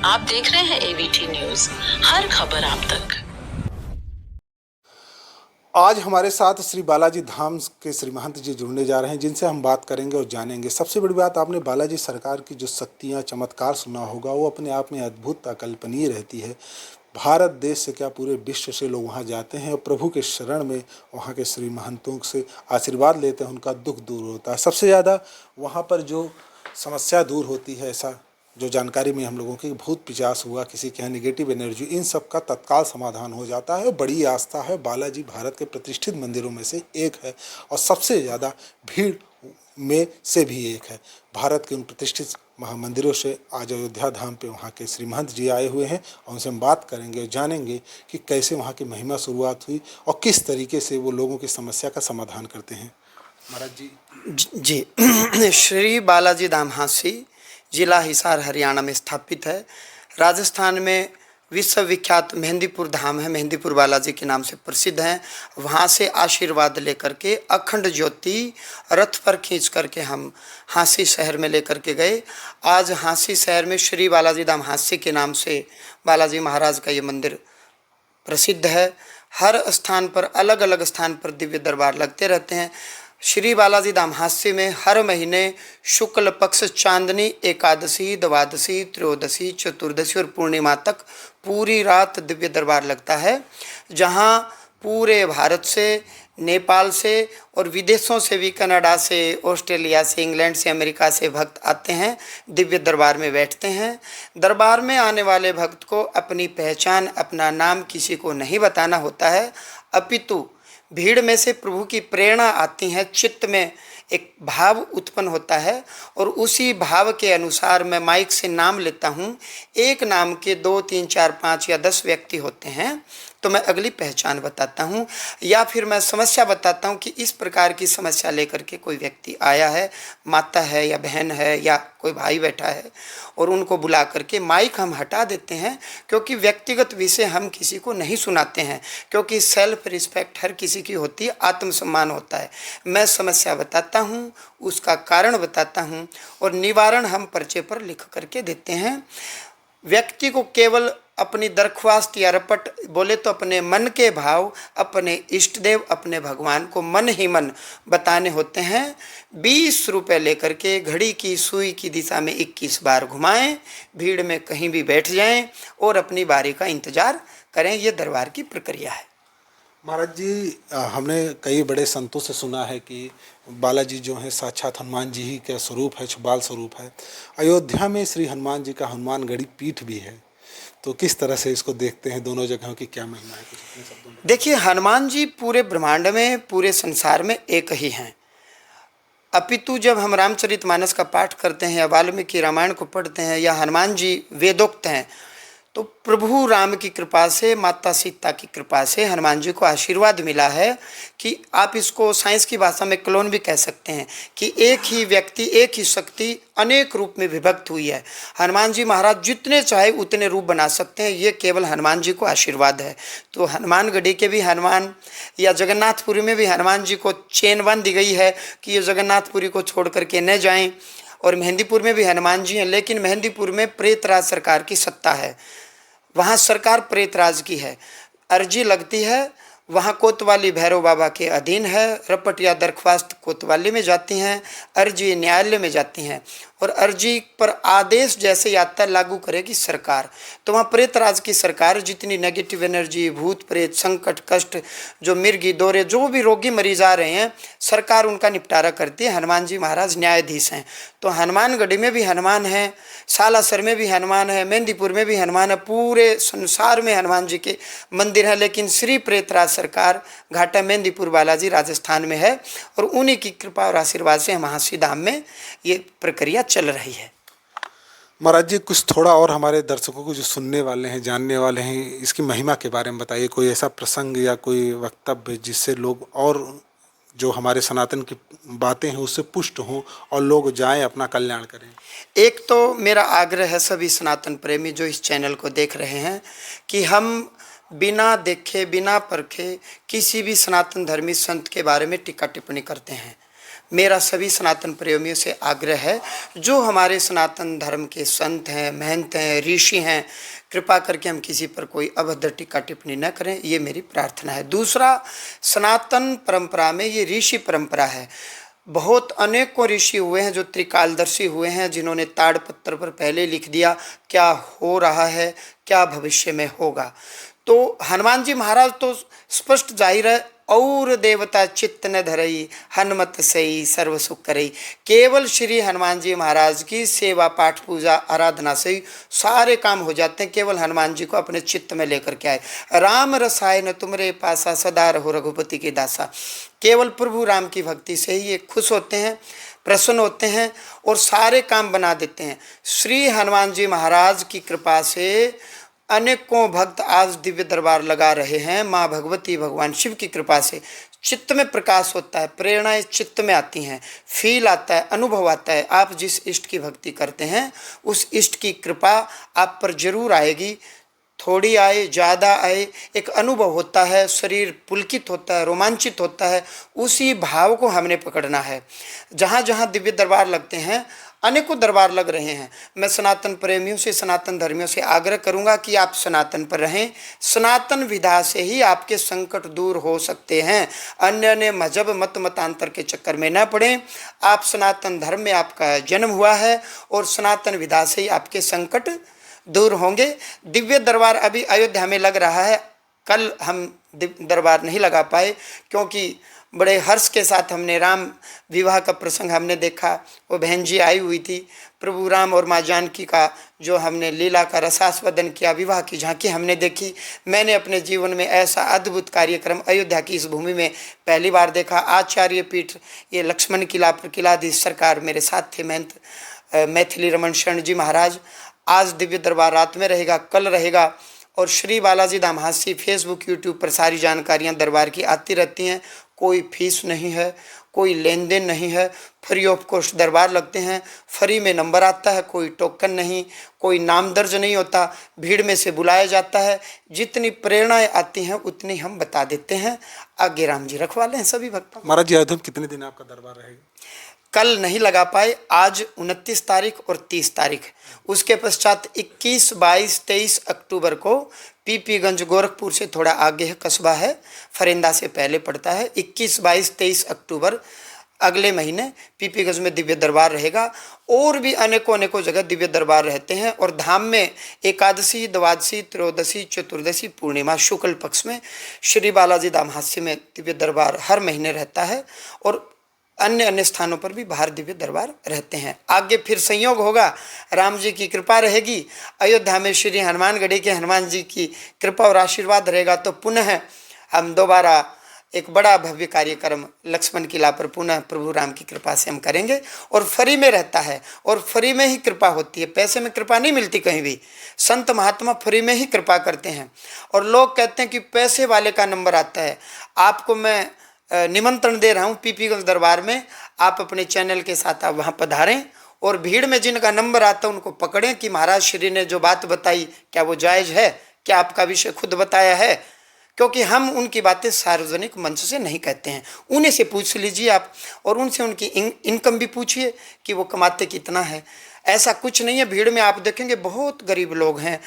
आप देख रहे हैं एबीटी न्यूज, हर खबर आप तक। आज हमारे साथ श्री बालाजी धाम के श्री महंत जी जुड़ने जा रहे हैं, जिनसे हम बात करेंगे और जानेंगे। सबसे बड़ी बात, आपने बालाजी सरकार की जो शक्तियाँ चमत्कार सुना होगा, वो अपने आप में अद्भुत अकल्पनीय रहती है। भारत देश से क्या पूरे विश्व से लोग वहाँ जाते हैं और प्रभु के शरण में वहाँ के श्री महंतों से आशीर्वाद लेते हैं, उनका दुख दूर होता है। सबसे ज़्यादा वहाँ पर जो समस्या दूर होती है, ऐसा जो जानकारी में हम लोगों की भूत पिशाच हुआ, किसी के यहाँ निगेटिव एनर्जी, इन सब का तत्काल समाधान हो जाता है। बड़ी आस्था है, बालाजी भारत के प्रतिष्ठित मंदिरों में से एक है और सबसे ज़्यादा भीड़ में से भी एक है। भारत के उन प्रतिष्ठित महामंदिरों से आज अयोध्या धाम पे वहाँ के श्री महंत जी आए हुए हैं और उनसे हम बात करेंगे और जानेंगे कि कैसे वहाँ की महिमा शुरुआत हुई और किस तरीके से वो लोगों की समस्या का समाधान करते हैं। महाराज जी। जी श्री बालाजी धाम हांसी जिला हिसार हरियाणा में स्थापित है। राजस्थान में विश्वविख्यात मेहंदीपुर धाम है, मेहंदीपुर बालाजी के नाम से प्रसिद्ध हैं। वहाँ से आशीर्वाद लेकर के अखंड ज्योति रथ पर खींच करके हम हांसी शहर में लेकर के गए। आज हांसी शहर में श्री बालाजी धाम हांसी के नाम से बालाजी महाराज का ये मंदिर प्रसिद्ध है। हर स्थान पर अलग अलग स्थान पर दिव्य दरबार लगते रहते हैं। श्री बालाजी धाम हांसी में हर महीने शुक्ल पक्ष चांदनी, एकादशी, द्वादशी, त्रयोदशी, चतुर्दशी और पूर्णिमा तक पूरी रात दिव्य दरबार लगता है, जहां पूरे भारत से, नेपाल से और विदेशों से भी, कनाडा से, ऑस्ट्रेलिया से, इंग्लैंड से, अमेरिका से भक्त आते हैं, दिव्य दरबार में बैठते हैं। दरबार में आने वाले भक्त को अपनी पहचान, अपना नाम किसी को नहीं बताना होता है, अपितु भीड़ में से प्रभु की प्रेरणा आती है, चित्त में एक भाव उत्पन्न होता है और उसी भाव के अनुसार मैं माइक से नाम लेता हूँ। एक नाम के 2, 3, 4, 5 या 10 व्यक्ति होते हैं, तो मैं अगली पहचान बताता हूँ या फिर मैं समस्या बताता हूँ कि इस प्रकार की समस्या लेकर के कोई व्यक्ति आया है, माता है या बहन है या कोई भाई बैठा है, और उनको बुला करके माइक हम हटा देते हैं, क्योंकि व्यक्तिगत विषय हम किसी को नहीं सुनाते हैं, क्योंकि सेल्फ रिस्पेक्ट हर किसी की होती है, आत्मसम्मान होता है। मैं समस्या बताता हूँ, उसका कारण बताता हूँ और निवारण हम पर्चे पर लिख करके देते हैं। व्यक्ति को केवल अपनी दरख्वास्त या रपट, बोले तो अपने मन के भाव, अपने इष्ट देव, अपने भगवान को मन ही मन बताने होते हैं। 20 रुपये लेकर के घड़ी की सुई की दिशा में 21 बार घुमाएं, भीड़ में कहीं भी बैठ जाएं और अपनी बारी का इंतजार करें। ये दरबार की प्रक्रिया है। महाराज जी, हमने कई बड़े संतों से सुना है कि बालाजी जो है साक्षात हनुमान जी ही का स्वरूप है, बाल स्वरूप है। अयोध्या में श्री हनुमान जी का हनुमानगढ़ी पीठ भी है, तो किस तरह से इसको देखते हैं, दोनों जगहों की क्या महिमा है, कुछ अपने शब्दों में? देखिए, हनुमान जी पूरे ब्रह्मांड में, पूरे संसार में एक ही हैं। अपितु जब हम रामचरितमानस का पाठ करते हैं या वाल्मीकि रामायण को पढ़ते हैं या हनुमान जी वेदोक्त हैं, तो प्रभु राम की कृपा से, माता सीता की कृपा से हनुमान जी को आशीर्वाद मिला है कि आप इसको साइंस की भाषा में क्लोन भी कह सकते हैं कि एक ही व्यक्ति, एक ही शक्ति अनेक रूप में विभक्त हुई है। हनुमान जी महाराज जितने चाहे उतने रूप बना सकते हैं, ये केवल हनुमान जी को आशीर्वाद है। तो हनुमानगढ़ी के भी हनुमान या जगन्नाथपुरी में भी हनुमान जी को चेन बांध दी गई है कि ये जगन्नाथपुरी को छोड़ करके न जाएं, और मेहंदीपुर में भी हनुमान जी हैं, लेकिन मेहंदीपुर में प्रेतराज सरकार की सत्ता है, वहाँ सरकार प्रेतराज की है। अर्जी लगती है, वहाँ कोतवाली भैरव बाबा के अधीन है, रपट या दरख्वास्त कोतवाली में जाती हैं, अर्जी न्यायालय में जाती हैं और अर्जी पर आदेश जैसे यात्रा लागू करेगी सरकार। तो वहाँ प्रेतराज की सरकार, जितनी नेगेटिव एनर्जी, भूत प्रेत, संकट, कष्ट, जो मिर्गी दौरे, जो भी रोगी मरीज आ रहे हैं, सरकार उनका निपटारा करती है। हनुमान जी महाराज न्यायाधीश हैं। तो हनुमानगढ़ी में भी हनुमान है, सालासर में भी हनुमान है, मेहंदीपुर में भी हनुमान है, पूरे संसार में हनुमान जी के मंदिर हैं। लेकिन श्री प्रेतराज सरकार घाटा मेहंदीपुर बालाजी राजस्थान में है और उन्हीं की कृपा और आशीर्वाद से हम हांसी धाम में ये प्रक्रिया चल रही है। महाराज जी, कुछ थोड़ा और हमारे दर्शकों को जो सुनने वाले हैं, जानने वाले हैं, इसकी महिमा के बारे में बताइए। कोई ऐसा प्रसंग या कोई वक्तव्य जिससे लोग और जो हमारे सनातन की बातें हैं उससे पुष्ट हों और लोग जाएं, अपना कल्याण करें। एक तो मेरा आग्रह है सभी सनातन प्रेमी जो इस चैनल को देख रहे हैं कि हम बिना देखे, बिना परखे किसी भी सनातन धर्मी संत के बारे में टीका टिप्पणी करते हैं। मेरा सभी सनातन प्रेमियों से आग्रह है, जो हमारे सनातन धर्म के संत हैं, महंत हैं, ऋषि हैं, कृपा करके हम किसी पर कोई अभद्र टीका टिप्पणी न करें, ये मेरी प्रार्थना है। दूसरा, सनातन परंपरा में ये ऋषि परंपरा है। बहुत अनेकों ऋषि हुए हैं जो त्रिकालदर्शी हुए हैं, जिन्होंने ताड़पत्र पर पहले लिख दिया क्या हो रहा है, क्या भविष्य में होगा। तो हनुमान जी महाराज तो स्पष्ट जाहिर है, और देवता चित्त न धरई हनुमत सई सर्व सुख करई। केवल श्री हनुमान जी महाराज की सेवा पाठ पूजा आराधना से ही सारे काम हो जाते हैं। केवल हनुमान जी को अपने चित्त में लेकर के आए। राम रसायन तुमरे पासा सदा रहो रघुपति के दासा। केवल प्रभु राम की भक्ति से ही ये खुश होते हैं, प्रसन्न होते हैं और सारे काम बना देते हैं। श्री हनुमान जी महाराज की कृपा से अनेकों भक्त आज दिव्य दरबार लगा रहे हैं। माँ भगवती भगवान शिव की कृपा से चित्त में प्रकाश होता है, प्रेरणाएं चित्त में आती हैं, फील आता है, अनुभव आता है। आप जिस इष्ट की भक्ति करते हैं उस इष्ट की कृपा आप पर जरूर आएगी। थोड़ी आए ज़्यादा आए, एक अनुभव होता है, शरीर पुलकित होता है, रोमांचित होता है। उसी भाव को हमने पकड़ना है। जहाँ जहाँ दिव्य दरबार लगते हैं, अनेकों दरबार लग रहे हैं, मैं सनातन प्रेमियों से, सनातन धर्मियों से आग्रह करूंगा कि आप सनातन पर रहें। सनातन विधा से ही आपके संकट दूर हो सकते हैं। अन्य मजहब मत मतांतर के चक्कर में न पड़ें। आप सनातन धर्म में आपका जन्म हुआ है और सनातन विधा से ही आपके संकट दूर होंगे। दिव्य दरबार अभी अयोध्या में लग रहा है। कल हम दरबार नहीं लगा पाए क्योंकि बड़े हर्ष के साथ हमने राम विवाह का प्रसंग हमने देखा। वो बहन जी आई हुई थी। प्रभु राम और माँ जानकी का जो हमने लीला का रसास्वादन किया, विवाह की झांकी हमने देखी। मैंने अपने जीवन में ऐसा अद्भुत कार्यक्रम अयोध्या की इस भूमि में पहली बार देखा। आचार्य पीठ ये लक्ष्मण किला पर किलाधीश सरकार मेरे साथ थे, महंत मैथिली रमन शरण जी महाराज। आज दिव्य दरबार रात में रहेगा, कल रहेगा। और श्री बालाजी धाम हास्य फेसबुक यूट्यूब पर सारी जानकारियां दरबार की आती रहती हैं। कोई फीस नहीं है, कोई लेन देन नहीं है, फ्री ऑफ कॉस्ट दरबार लगते हैं। फ्री में नंबर आता है, कोई टोकन नहीं, कोई नाम दर्ज नहीं होता, भीड़ में से बुलाया जाता है। जितनी प्रेरणाएं आती हैं उतनी हम बता देते हैं। आगे राम जी रखवा लें सभी भक्तों। महाराज जी, अयोध्या में कितने दिन आपका दरबार रहेगा? कल नहीं लगा पाए, आज 29 तारीख और 30 तारीख। उसके पश्चात 21, 22, 23 अक्टूबर को पीपीगंज गोरखपुर से थोड़ा आगे है, कस्बा है, फरेंदा से पहले पड़ता है। 21, 22, 23 अक्टूबर अगले महीने पीपीगंज में दिव्य दरबार रहेगा। और भी अनेकों जगह दिव्य दरबार रहते हैं। और धाम में एकादशी, द्वादशी, त्रयोदशी, चतुर्दशी, पूर्णिमा शुक्ल पक्ष में श्री बालाजी धाम हास्य में दिव्य दरबार हर महीने रहता है। और अन्य स्थानों पर भी बाहर दिव्य दरबार रहते हैं। आगे फिर संयोग होगा, राम जी की कृपा रहेगी, अयोध्या में श्री हनुमानगढ़ी के हनुमान जी की कृपा और आशीर्वाद रहेगा तो पुनः हम दोबारा एक बड़ा भव्य कार्यक्रम लक्ष्मण किला पर पुनः प्रभु राम की कृपा से हम करेंगे। और फ्री में रहता है और फ्री में ही कृपा होती है। पैसे में कृपा नहीं मिलती कहीं भी। संत महात्मा फ्री में ही कृपा करते हैं। और लोग कहते हैं कि पैसे वाले का नंबर आता है। आपको मैं निमंत्रण दे रहा हूँ पीपीगंज दरबार में, आप अपने चैनल के साथ आप वहाँ पधारें और भीड़ में जिनका नंबर आता है उनको पकड़ें कि महाराज श्री ने जो बात बताई क्या वो जायज़ है, क्या आपका विषय खुद बताया है। क्योंकि हम उनकी बातें सार्वजनिक मंच से नहीं कहते हैं। उन्हीं से पूछ लीजिए आप, और उनसे उनकी इनकम भी पूछिए कि वो कमाते कितना है। ऐसा कुछ नहीं है। भीड़ में आप देखेंगे बहुत गरीब लोग हैं,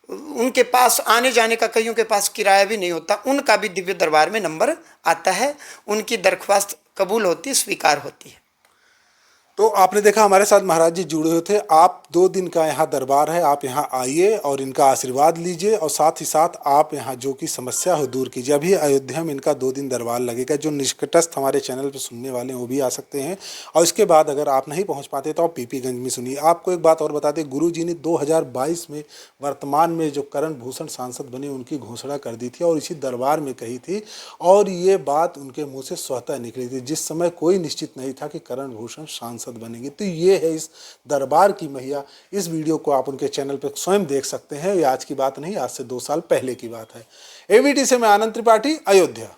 उनके पास आने जाने का कईयों के पास किराया भी नहीं होता। उनका भी दिव्य दरबार में नंबर आता है, उनकी दरख्वास्त कबूल होती है, स्वीकार होती है। तो आपने देखा हमारे साथ महाराज जी जुड़े हुए थे। आप 2 दिन का यहाँ दरबार है, आप यहाँ आइए और इनका आशीर्वाद लीजिए और साथ ही साथ आप यहाँ जो की समस्या हो दूर कीजिए। अभी अयोध्या में इनका 2 दिन दरबार लगेगा। जो निकटस्थ हमारे चैनल पर सुनने वाले हैं वो भी आ सकते हैं। और इसके बाद अगर आप नहीं पहुँच पाते तो आप पीपीगंज में सुनिए। आपको एक बात और बता दें, गुरु जी ने 2022 में वर्तमान में जो करण भूषण सांसद बने उनकी घोषणा कर दी थी और इसी दरबार में कही थी। और ये बात उनके मुँह से स्वतः निकली थी जिस समय कोई निश्चित नहीं था कि करण भूषण सांसद बनेंगे। तो ये है इस दरबार की महिमा। इस वीडियो को आप उनके चैनल पर स्वयं देख सकते हैं। ये आज की बात नहीं, आज से 2 साल पहले की बात है। एवीटी से मैं आनंद त्रिपाठी, अयोध्या।